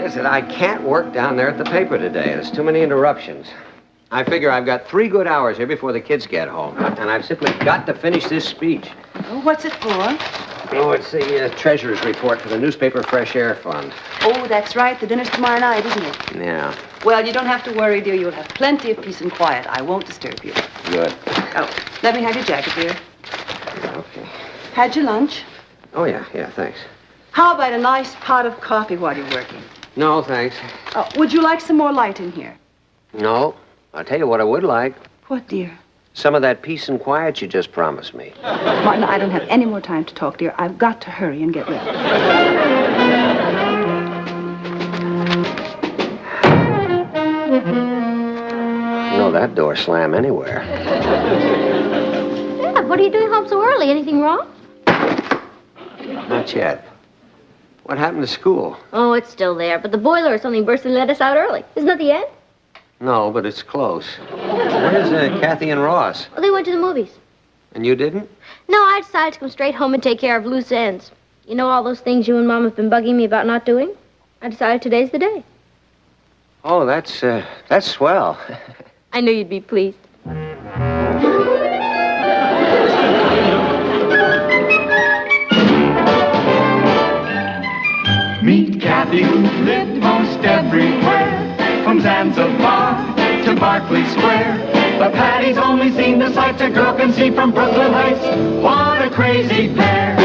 Listen, I can't work down there at the paper today. There's too many interruptions. I figure I've got 3 good hours here before the kids get home. And I've simply got to finish this speech. Oh, what's it for? Oh, it's the treasurer's report for the newspaper Fresh Air Fund. Oh, that's right. The dinner's tomorrow night, isn't it? Yeah. Well, you don't have to worry, dear. You'll have plenty of peace and quiet. I won't disturb you. Good. Oh, let me have your jacket, dear. Okay. Had your lunch? Oh, yeah, thanks. How about a nice pot of coffee while you're working? No, thanks. Oh, would you like some more light in here? No. I'll tell you what I would like. What, dear? Some of that peace and quiet you just promised me. Martin, I don't have any more time to talk, dear. I've got to hurry and get ready. No, that door slam anywhere. Dad, what are you doing home so early? Anything wrong? Not yet. What happened to school? Oh, it's still there, but the boiler or something burst and let us out early. Isn't that the end? No, but it's close. Where's Kathy and Ross? Well, they went to the movies. And you didn't? No, I decided to come straight home and take care of loose ends. You know all those things you and Mom have been bugging me about not doing? I decided today's the day. Oh, that's swell. I knew you'd be pleased. Meet Kathy, who lived most everywhere, from Zanzibar to Berkeley Square. But Patty's only seen the sights a girl can see from Brooklyn Heights. What a crazy pair.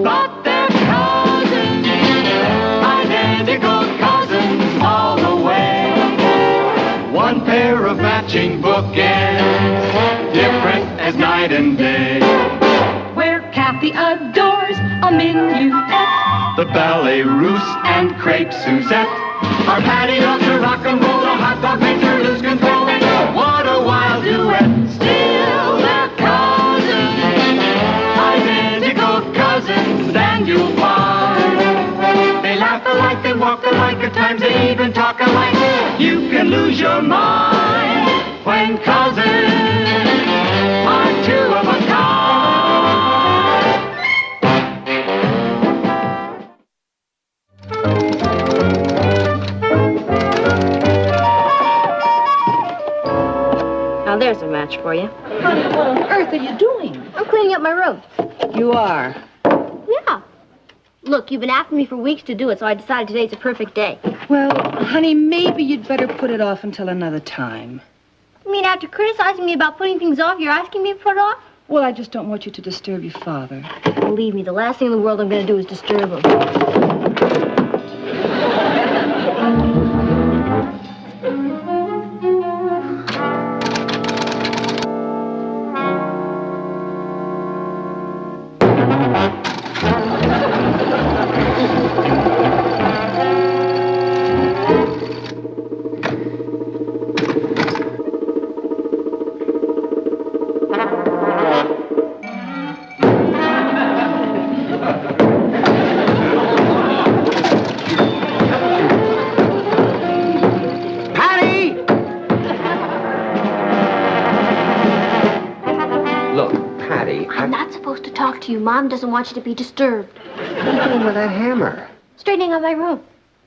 But they're cousins, identical cousins all the way. One pair of matching bookends, different as night and day. Where Kathy adores a minuet, The ballet russe and crepe Suzette. Our Patty loves to rock and roll, a hot dog makes her lose control. What a wild duet. Still they're cousins, identical cousins, and you'll find they laugh alike, they walk alike, at times they even talk alike. You can lose your mind when cousins are two of a kind. Now, there's a match for you. Honey, what on earth are you doing? I'm cleaning up my room. You are. Yeah. Look, you've been after me for weeks to do it, so I decided today's a perfect day. Well, honey, maybe you'd better put it off until another time. You mean after criticizing me about putting things off, you're asking me to put it off? Well, I just don't want you to disturb your father. Believe me, the last thing in the world I'm going to do is disturb him. To you. Mom doesn't want you to be disturbed. What are you doing with that hammer? Straightening up my room.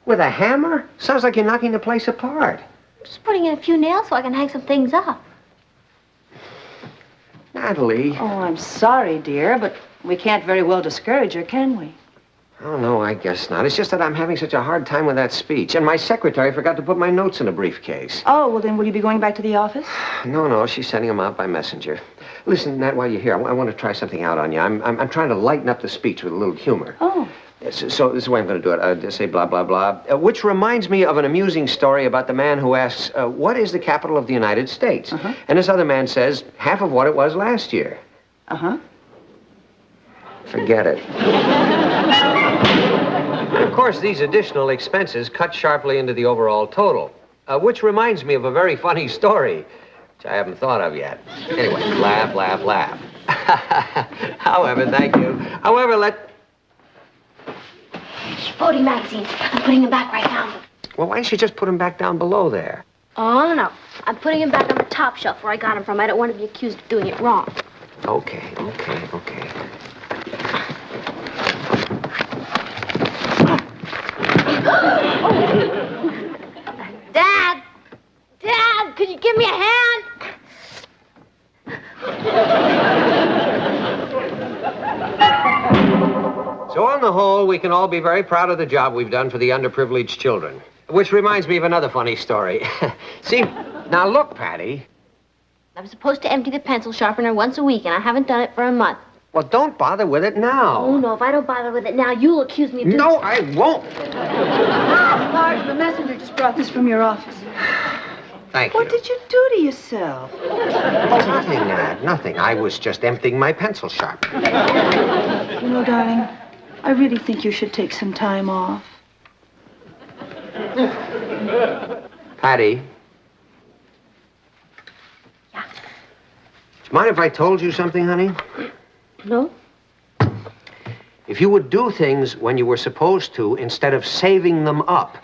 With a hammer? Sounds like you're knocking the place apart. Just putting in a few nails so I can hang some things up. Natalie. Oh, I'm sorry, dear, but we can't very well discourage her, can we? Oh, no, I guess not. It's just that I'm having such a hard time with that speech. And my secretary forgot to put my notes in a briefcase. Oh, well, then will you be going back to the office? No, she's sending them out by messenger. Listen, Nat, while you're here, I want to try something out on you. I'm trying to lighten up the speech with a little humor. Oh. So this is the way I'm going to do it. I'll just say blah, blah, blah. Which reminds me of an amusing story about the man who asks, what is the capital of the United States? Uh-huh. And this other man says, half of what it was last year. Uh-huh. Forget it. And of course, these additional expenses cut sharply into the overall total, which reminds me of a very funny story, which I haven't thought of yet. Anyway, laugh, laugh, laugh. However, thank you. However, Voting magazines. I'm putting them back right now. Well, why don't you just put them back down below there? Oh, no. I'm putting them back on the top shelf where I got them from. I don't want to be accused of doing it wrong. Okay. we can all be very proud of the job we've done for the underprivileged children. Which reminds me of another funny story. See, now look, Patty. I'm supposed to empty the pencil sharpener once a week, and I haven't done it for a month. Well, don't bother with it now. Oh, no, if I don't bother with it now, you'll accuse me of doing... No, I won't. Martin, the messenger just brought this from your office. Thank you. What did you do to yourself? Oh, nothing, Nat, nothing. I was just emptying my pencil sharpener. You know, darling, I really think you should take some time off. Patty. Yeah? Do you mind if I told you something, honey? No? If you would do things when you were supposed to instead of saving them up,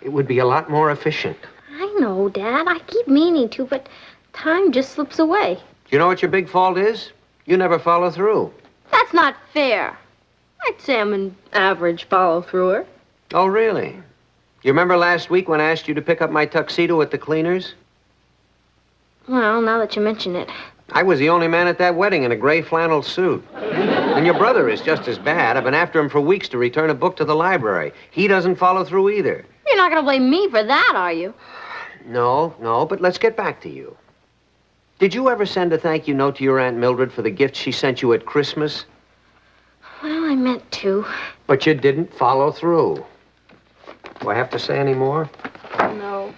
it would be a lot more efficient. I know, Dad. I keep meaning to, but time just slips away. You know what your big fault is? You never follow through. That's not fair. I'd say I'm an average follow-througher. Oh, really? You remember last week when I asked you to pick up my tuxedo at the cleaners? Well, now that you mention it. I was the only man at that wedding in a gray flannel suit. And your brother is just as bad. I've been after him for weeks to return a book to the library. He doesn't follow through either. You're not going to blame me for that, are you? No, but let's get back to you. Did you ever send a thank you note to your Aunt Mildred for the gift she sent you at Christmas? Well, I meant to. But you didn't follow through. Do I have to say any more? No.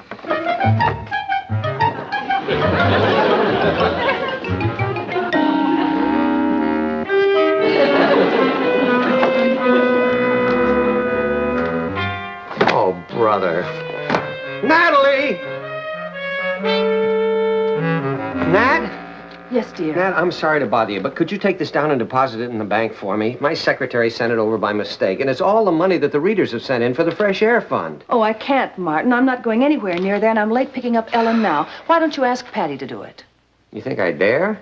Oh, brother. Natalie! Nat? Yes, dear. Nat, I'm sorry to bother you, but could you take this down and deposit it in the bank for me? My secretary sent it over by mistake, and it's all the money that the readers have sent in for the Fresh Air Fund. Oh, I can't, Martin. I'm not going anywhere near there, and I'm late picking up Ellen now. Why don't you ask Patty to do it? You think I dare?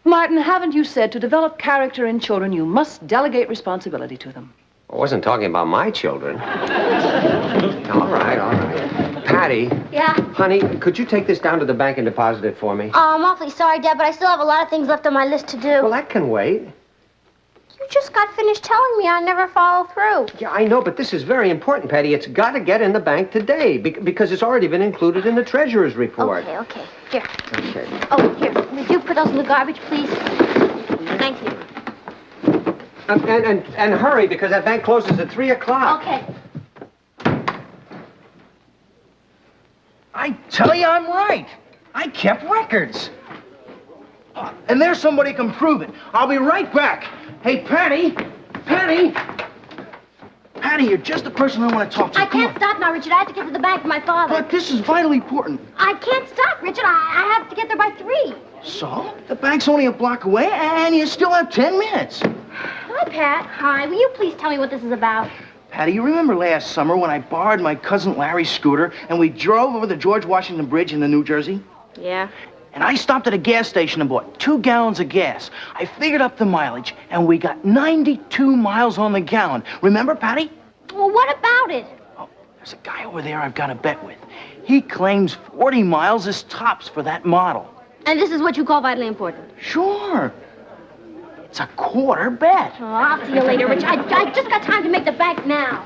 Martin, haven't you said to develop character in children, you must delegate responsibility to them? I wasn't talking about my children. All right. Patty. Yeah? Honey, could you take this down to the bank and deposit it for me? Oh, I'm awfully sorry, Dad, but I still have a lot of things left on my list to do. Well, that can wait. You just got finished telling me I never follow through. Yeah, I know, but this is very important, Patty. It's got to get in the bank today because it's already been included in the treasurer's report. Okay. Here. Okay. Oh, here. Would you put those in the garbage, please? Thank you. And hurry, because that bank closes at 3 o'clock. Okay. I tell you, I'm right. I kept records. And there's somebody who can prove it. I'll be right back. Hey, Patty! Patty, you're just the person I want to talk to. I can't stop now, Richard. I have to get to the bank for my father. But this is vitally important. I can't stop, Richard. I have to get there by 3. So? The bank's only a block away, and you still have 10 minutes. Hi, Pat. Hi. Will you please tell me what this is about? Patty, you remember last summer when I borrowed my cousin Larry's scooter and we drove over the George Washington Bridge in New Jersey? Yeah. And I stopped at a gas station and bought 2 gallons of gas. I figured up the mileage, and we got 92 miles on the gallon. Remember, Patty? Well, what about it? Oh, there's a guy over there I've got a bet with. He claims 40 miles is tops for that model. And this is what you call vitally important? Sure. It's a quarter bet. Oh, I'll see you later, Richard. I just got time to make the bank now.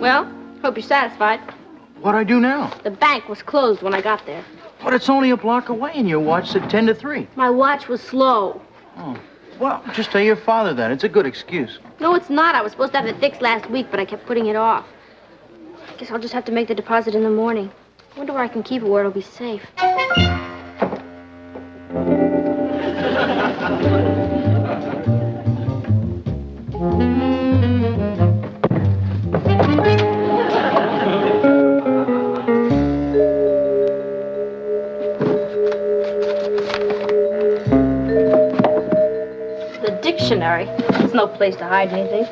Well, hope you're satisfied. What'd I do now? The bank was closed when I got there. But it's only a block away, and your watch said 10 to 3. My watch was slow. Oh. Well, just tell your father that. It's a good excuse. No, it's not. I was supposed to have it fixed last week, but I kept putting it off. I guess I'll just have to make the deposit in the morning. I wonder where I can keep it where it'll be safe. The dictionary. There's no place to hide anything.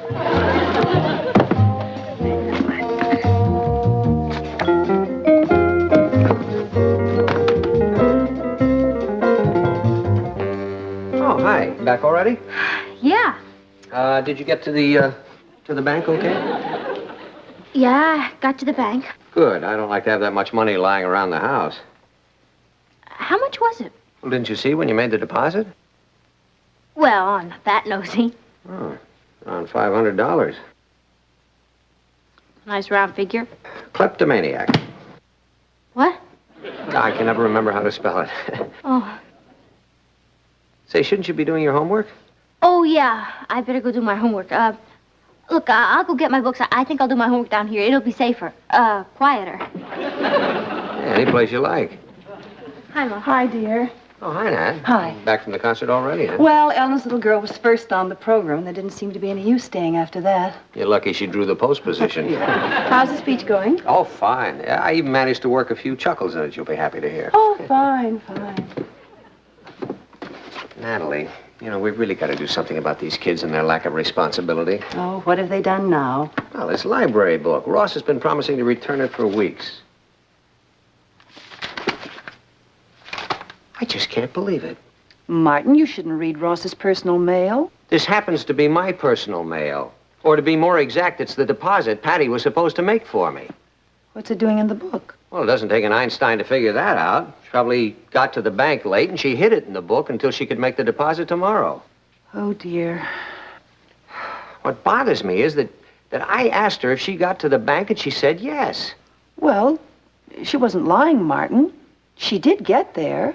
Oh, hi. Back already? Yeah. Did you get to the bank okay? Yeah, got to the bank. Good. I don't like to have that much money lying around the house. was it? Well, didn't you see when you made the deposit? Well, I'm not that nosy. Oh, around $500. Nice round figure. Kleptomaniac. What? I can never remember how to spell it. Oh. Say, shouldn't you be doing your homework? Oh, yeah. I better go do my homework. Look, I'll go get my books. I think I'll do my homework down here. It'll be safer. Quieter. Yeah, any place you like. Hi, Ma. Hi, dear. Oh, hi, Nat. Hi. Back from the concert already, huh? Well, Ellen's little girl was first on the program. There didn't seem to be any use staying after that. You're lucky she drew the post position. How's the speech going? Oh, fine. Yeah, I even managed to work a few chuckles in it you'll be happy to hear. Oh, fine, fine. Natalie, you know, we've really got to do something about these kids and their lack of responsibility. Oh, what have they done now? Well, this library book. Ross has been promising to return it for weeks. I just can't believe it. Martin, you shouldn't read Ross's personal mail. This happens to be my personal mail. Or to be more exact, it's the deposit Patty was supposed to make for me. What's it doing in the book? Well, it doesn't take an Einstein to figure that out. She probably got to the bank late and she hid it in the book until she could make the deposit tomorrow. Oh, dear. What bothers me is that I asked her if she got to the bank and she said yes. Well, she wasn't lying, Martin. She did get there.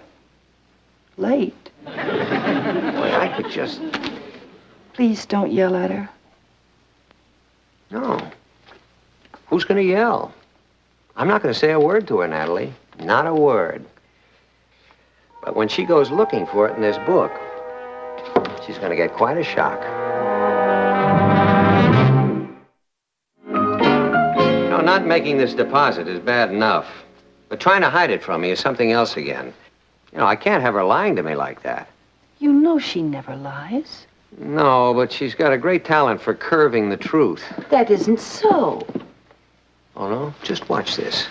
Late. Boy, I could just... Please don't yell at her. No. Who's going to yell? I'm not going to say a word to her, Natalie. Not a word. But when she goes looking for it in this book, she's going to get quite a shock. No, not making this deposit is bad enough. But trying to hide it from me is something else again. You know, I can't have her lying to me like that. You know she never lies. No, but she's got a great talent for curving the truth. That isn't so. Oh, no? Just watch this.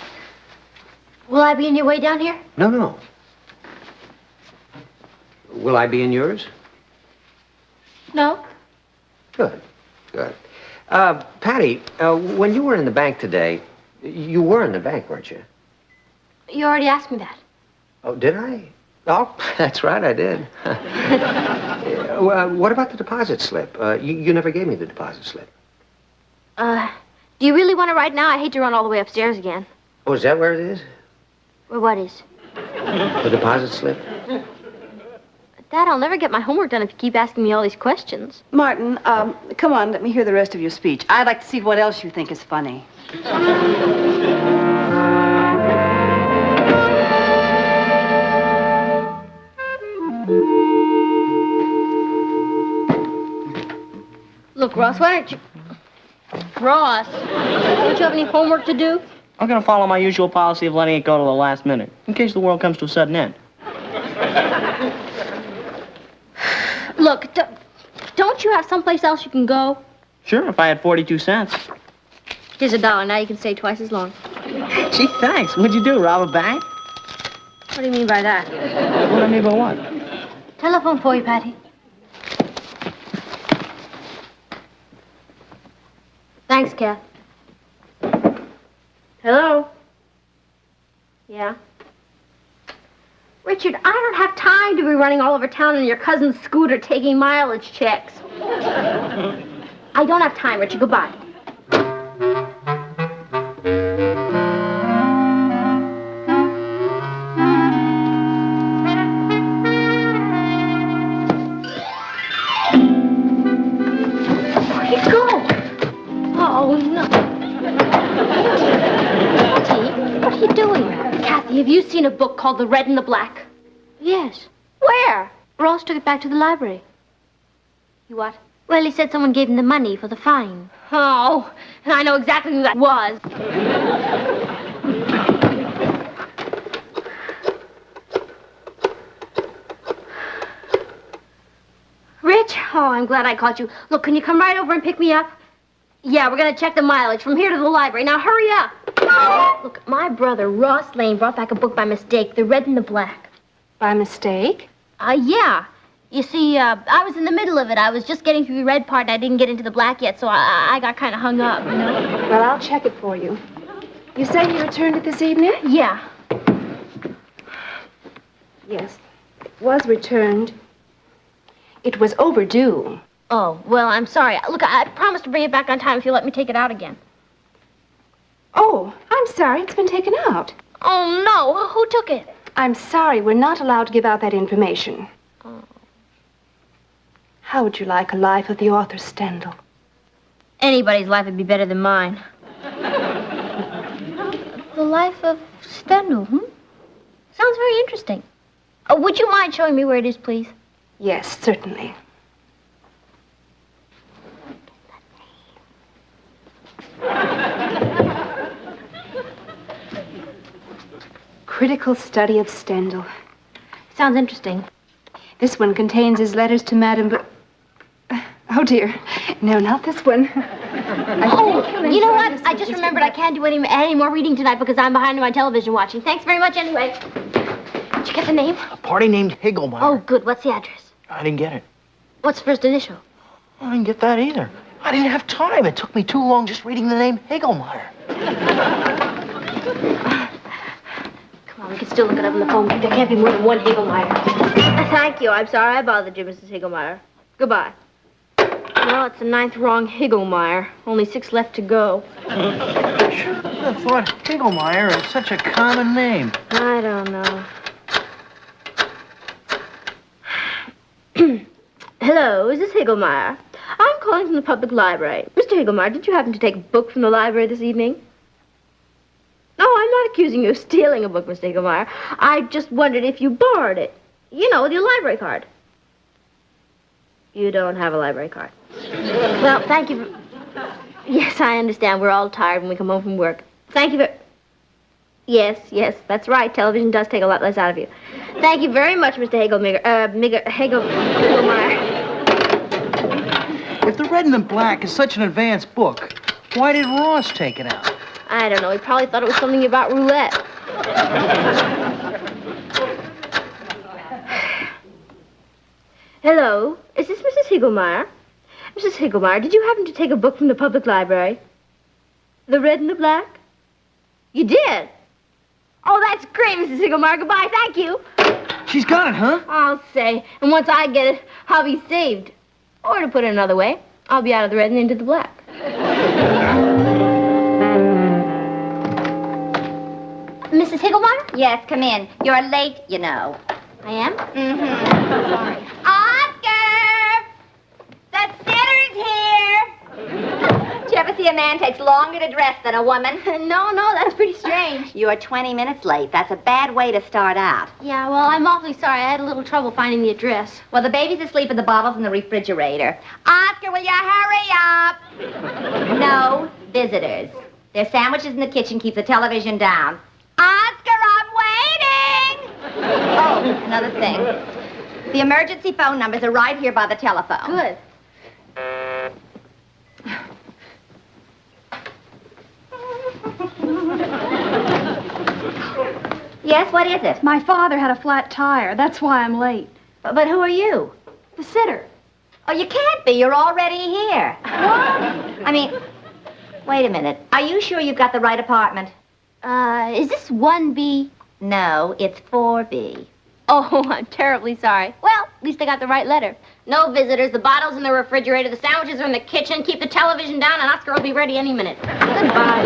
Will I be in your way down here? No, no. Will I be in yours? No. Good, good. Patty, when you were in the bank today, you were in the bank, weren't you? You already asked me that. Oh, did I? Oh, that's right, I did. What about the deposit slip? You never gave me the deposit slip. Do you really want to write now? I hate to run all the way upstairs again. Oh, is that where it is? Well, what is? The deposit slip? Dad, I'll never get my homework done if you keep asking me all these questions. Martin, come on, let me hear the rest of your speech. I'd like to see what else you think is funny. Look, Ross, why don't you... Ross, don't you have any homework to do? I'm going to follow my usual policy of letting it go to the last minute, in case the world comes to a sudden end. Look, don't you have someplace else you can go? Sure, if I had 42 cents. Here's $1. Now you can stay twice as long. Gee, thanks. What'd you do, rob a bank? What do you mean by that? What do I mean by what? Telephone for you, Patty. Thanks, Kath. Hello? Yeah? Richard, I don't have time to be running all over town in your cousin's scooter taking mileage checks. I don't have time, Richard. Goodbye. Where'd he go? Oh, no. Kathy, what are you doing? Kathy, have you seen a book called The Red and the Black? Yes. Where? Ross took it back to the library. You what? Well, he said someone gave him the money for the fine. Oh, and I know exactly who that was. Rich? Oh, I'm glad I caught you. Look, can you come right over and pick me up? Yeah, we're going to check the mileage from here to the library. Now, hurry up. Look, my brother, Ross Lane, brought back a book by mistake, The Red and the Black. By mistake? Yeah. You see, I was in the middle of it. I was just getting through the red part, and I didn't get into the black yet, so I got kind of hung up, you know? Well, I'll check it for you. You say you returned it this evening? Yeah. Yes, it was returned. It was overdue. Oh, well, I'm sorry. Look, I promised to bring it back on time if you let me take it out again. Oh, I'm sorry. It's been taken out. Oh, no. Who took it? I'm sorry. We're not allowed to give out that information. Oh. How would you like a life of the author Stendhal? Anybody's life would be better than mine. The life of Stendhal, Sounds very interesting. Would you mind showing me where it is, please? Yes, certainly. Critical study of Stendhal. Sounds interesting. This one contains his letters to Madame... Oh, dear. No, not this one. You know what? I just remembered I can't do any more reading tonight because I'm behind on my television watching. Thanks very much anyway. Did you get the name? A party named Higglemeyer. Oh, good. What's the address? I didn't get it. What's the first initial? I didn't get that either. I didn't have time. It took me too long just reading the name Higglemeyer. Come on, we can still look it up on the phone. There can't be more than one Higglemeyer. Thank you. I'm sorry I bothered you, Mrs. Higglemeyer. Goodbye. Well, it's the 9th wrong Higglemeyer. Only 6 left to go. I thought Higglemeyer is such a common name. I don't know. Hello, is this Higglemeyer? I'm calling from the public library. Mr. Higglemeyer, did you happen to take a book from the library this evening? No, I'm not accusing you of stealing a book, Mr. Higglemeyer. I just wondered if you borrowed it. You know, with your library card. You don't have a library card. Well, thank you for... Yes, I understand. We're all tired when we come home from work. Thank you for... Yes, that's right. Television does take a lot less out of you. Thank you very much, Mr. Higglemeyer. If the Red and the Black is such an advanced book, why did Ross take it out? I don't know. He probably thought it was something about roulette. Hello, is this Mrs. Higglemeyer? Mrs. Higglemeyer, did you happen to take a book from the public library? The Red and the Black? You did? Oh, that's great, Mrs. Higglemeyer. Goodbye, thank you. She's got it, huh? I'll say. And once I get it, I'll be saved. Or to put it another way, I'll be out of the red and into the black. Mrs. Higglemeyer? Yes, come in. You're late, you know. I am? Mm-hmm. Sorry. Oscar! The sitter's here! Did you ever see a man takes longer to dress than a woman? No, that's pretty strange. You're 20 minutes late. That's a bad way to start out. Yeah, well, I'm awfully sorry. I had a little trouble finding the address. Well, the baby's asleep in the bottles in the refrigerator. Oscar, will you hurry up? No, visitors. There's sandwiches in the kitchen. Keep the television down. Oscar, I'm waiting! Oh, another thing. The emergency phone numbers are right here by the telephone. Good. Yes, what is it? My father had a flat tire. That's why I'm late. But who are you? The sitter. Oh, you can't be. You're already here. What? I mean, wait a minute. Are you sure you've got the right apartment? Is this 1B? No, it's 4B. Oh, I'm terribly sorry. Well, at least I got the right letter. No visitors. The bottle's in the refrigerator. The sandwiches are in the kitchen. Keep the television down, and Oscar will be ready any minute. Goodbye.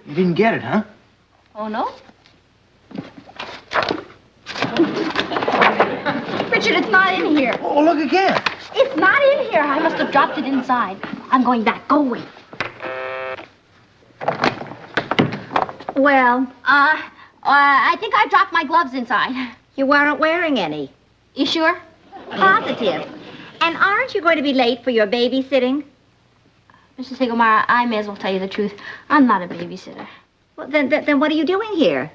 You didn't get it, huh? Oh, no? Richard, it's not in here. Oh, look again. It's not in here. I must have dropped it inside. I'm going back. Go away. Well, I think I dropped my gloves inside. you weren't wearing any. You sure? Positive. And aren't you going to be late for your babysitting? Mrs. Higglemeyer, I may as well tell you the truth. I'm not a babysitter. Well, then what are you doing here?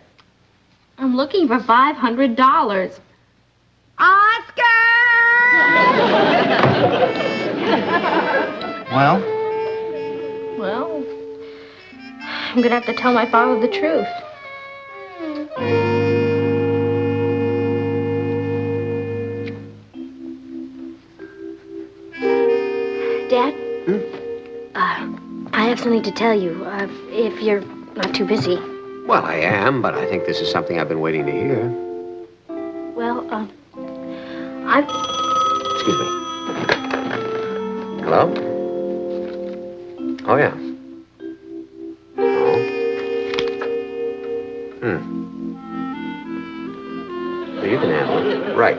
I'm looking for $500. Oscar! Well? Well, I'm gonna have to tell my father the truth. Dad? Hmm? I have something to tell you, if you're not too busy. Well, I am, but I think this is something I've been waiting to hear. Well, Excuse me. Hello? Oh, yeah. Oh. Well, you can handle it. Right.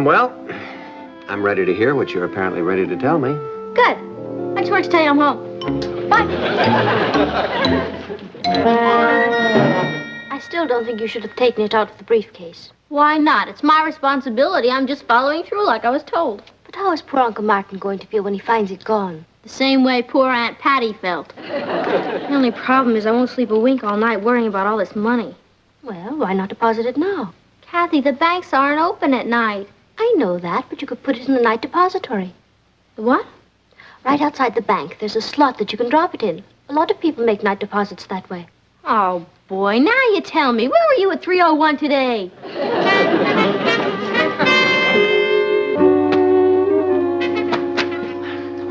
Well, I'm ready to hear what you're apparently ready to tell me. good. I just wanted to tell you I'm home. Bye. I still don't think you should have taken it out of the briefcase. Why not? It's my responsibility. I'm just following through like I was told. But how is poor Uncle Martin going to feel when he finds it gone? The same way poor Aunt Patty felt. The only problem is I won't sleep a wink all night worrying about all this money. Well, why not deposit it now? Kathy, the banks aren't open at night. I know that, but you could put it in the night depository. The what? Right outside the bank, there's a slot that you can drop it in. A lot of people make night deposits that way. Oh, boy, now you tell me. Where were you at 3:01 today?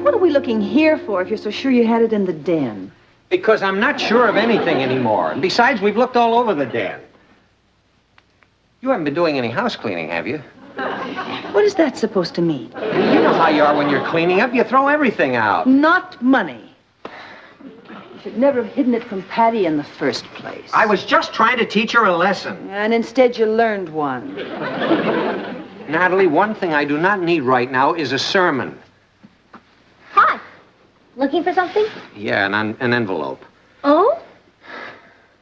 What are we looking here for if you're so sure you had it in the den? Because I'm not sure of anything anymore. And besides, we've looked all over the den. You haven't been doing any house cleaning, have you? What is that supposed to mean? You know how you are when you're cleaning up. You throw everything out. Not money. You should never have hidden it from Patty in the first place. I was just trying to teach her a lesson. And instead you learned one. Natalie, one thing I do not need right now is a sermon. Hi. Looking for something? Yeah, an envelope. Oh?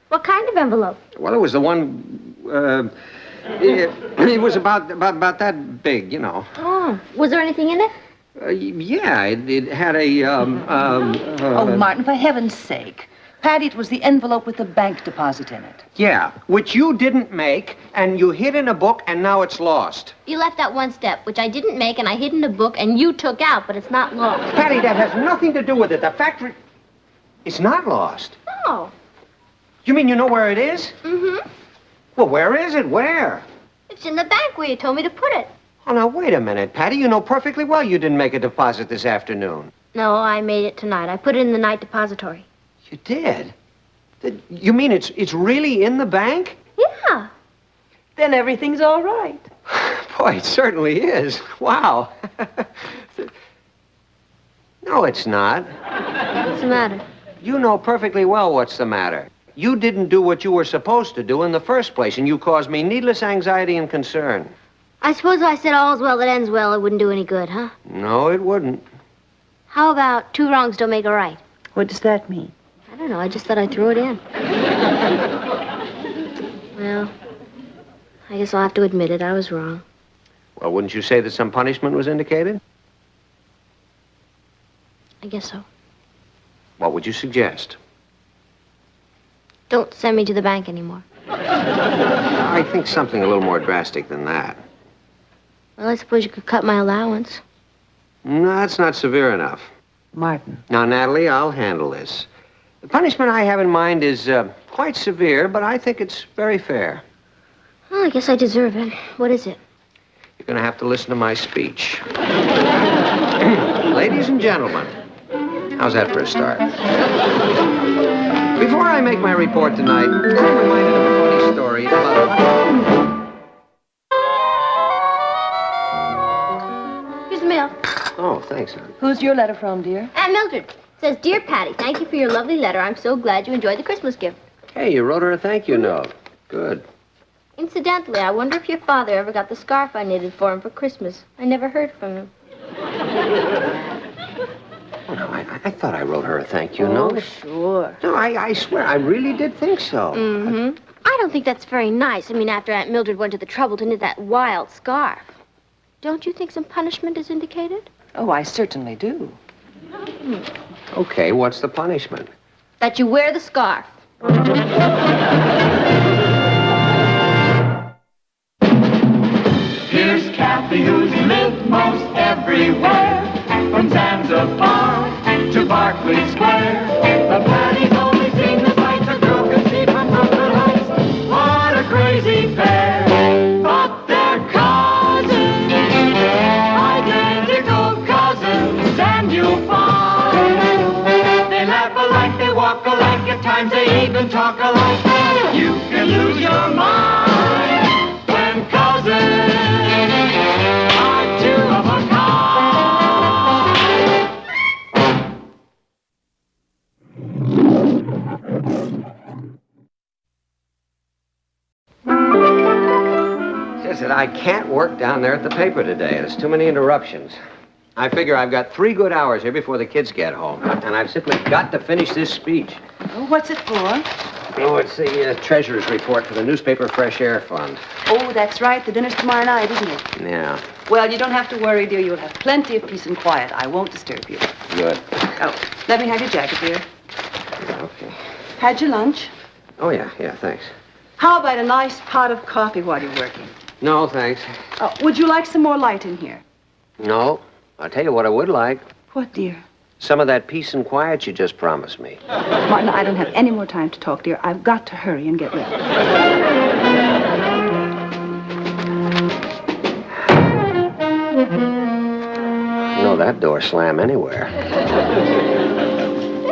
What kind of envelope? Well, it was the one, it was about that big, you know. Oh. Was there anything in it? Yeah, it had a, Oh, Martin, for heaven's sake. Patty, it was the envelope with the bank deposit in it. Yeah, which you didn't make, and you hid in a book, and now it's lost. You left out one step, which I didn't make, and I hid in a book, and you took out, but it's not lost. Patty, that has nothing to do with it. The factory... It's not lost. No. You mean you know where it is? Mm-hmm. Well, where is it? Where? It's in the bank where you told me to put it. Oh, now, wait a minute, Patty. You know perfectly well you didn't make a deposit this afternoon. No, I made it tonight. I put it in the night depository. You did? You mean it's really in the bank? Yeah. Then everything's all right. Boy, it certainly is. Wow. No, it's not. What's the matter? You know perfectly well what's the matter. You didn't do what you were supposed to do in the first place, and you caused me needless anxiety and concern. I suppose if I said all's well that ends well, it wouldn't do any good, huh? No, it wouldn't. How about two wrongs don't make a right? What does that mean? I don't know. I just thought I'd throw it in. Well, I guess I'll have to admit it. I was wrong. Well, wouldn't you say that some punishment was indicated? I guess so. What would you suggest? Don't send me to the bank anymore. I think something a little more drastic than that. Well, I suppose you could cut my allowance. No, that's not severe enough. Martin. Now, Natalie, I'll handle this. The punishment I have in mind is quite severe, but I think it's very fair. Well, I guess I deserve it. What is it? You're going to have to listen to my speech. Ladies and gentlemen, how's that for a start? Before I make my report tonight, I'm reminded of a funny story about... Here's the mail. Oh, thanks, hon. Who's your letter from, dear? Aunt Mildred. It says, Dear Patty, thank you for your lovely letter. I'm so glad you enjoyed the Christmas gift. Hey, you wrote her a thank you note. Good. Incidentally, I wonder if your father ever got the scarf I knitted for him for Christmas. I never heard from him. Oh, no, I thought I wrote her a thank you note. Sure. No, I swear, I really did think so. Mm-hmm. I don't think that's very nice. I mean, after Aunt Mildred went to the trouble to knit that wild scarf. Don't you think some punishment is indicated? Oh, I certainly do. Okay, what's the punishment? That you wear the scarf. Here's Kathy, who's lived most everywhere, from Zanzibar to Berkeley Square. The Patty's only seen the sights a girl can see from Brooklyn Heights. What a crazy pair! But they're cousins, identical cousins, and you'll find they laugh alike, they walk alike, even talk alike. You can lose your mind when cousins are two of a Just that I can't work down there at the paper today. There's too many interruptions. I figure I've got 3 good hours here before the kids get home, and I've simply got to finish this speech. Oh, what's it for? Oh, it's the treasurer's report for the newspaper Fresh Air Fund. Oh, that's right. The dinner's tomorrow night, isn't it? Yeah, Well, you don't have to worry, dear. You'll have plenty of peace and quiet. I won't disturb you. good. Oh, let me have your jacket, dear. Okay. Had your lunch? Oh, yeah, thanks. How about a nice pot of coffee while you're working? No, thanks. Oh, would you like some more light in here? No, I'll tell you what I would like. What, dear? Some of that peace and quiet you just promised me. Martin, I don't have any more time to talk, dear. I've got to hurry and get ready. No, that door slam anywhere.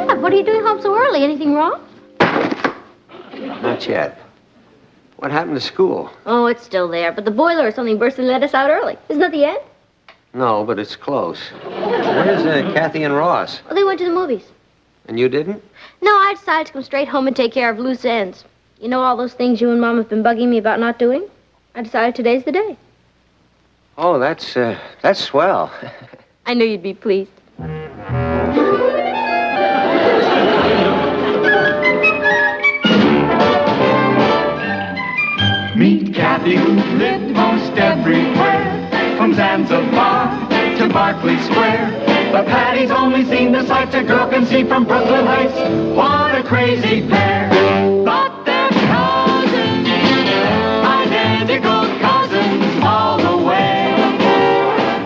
Dad, what are you doing home so early? Anything wrong? Not yet. What happened to school? Oh, it's still there, but the boiler or something burst and let us out early. Isn't that the end? No, but it's close. Where's Kathy and Ross? Well, they went to the movies. And you didn't? No, I decided to come straight home and take care of loose ends. You know all those things you and Mom have been bugging me about not doing? I decided today's the day. Oh, that's swell. I knew you'd be pleased. Meet Kathy, who lived most everywhere, from Zanzibar to Berkeley Square. But Patty's only seen the sights a girl can see from Brooklyn Heights. What a crazy pair! But they're cousins, identical cousins all the way.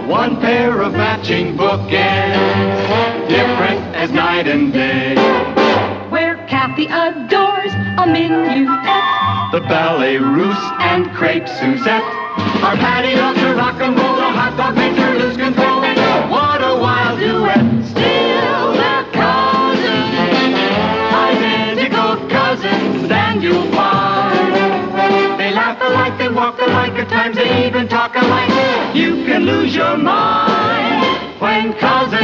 One pair of matching bookends, different as night and day. Where Kathy adores a minuet. The ballet russe and crepe Suzette. Our Patty loves to rock and roll. A hot dog makes her lose control. What a wild duet. Still they're cousins, identical cousins, and you'll find they laugh alike, they walk alike, at times they even talk alike. You can lose your mind when cousins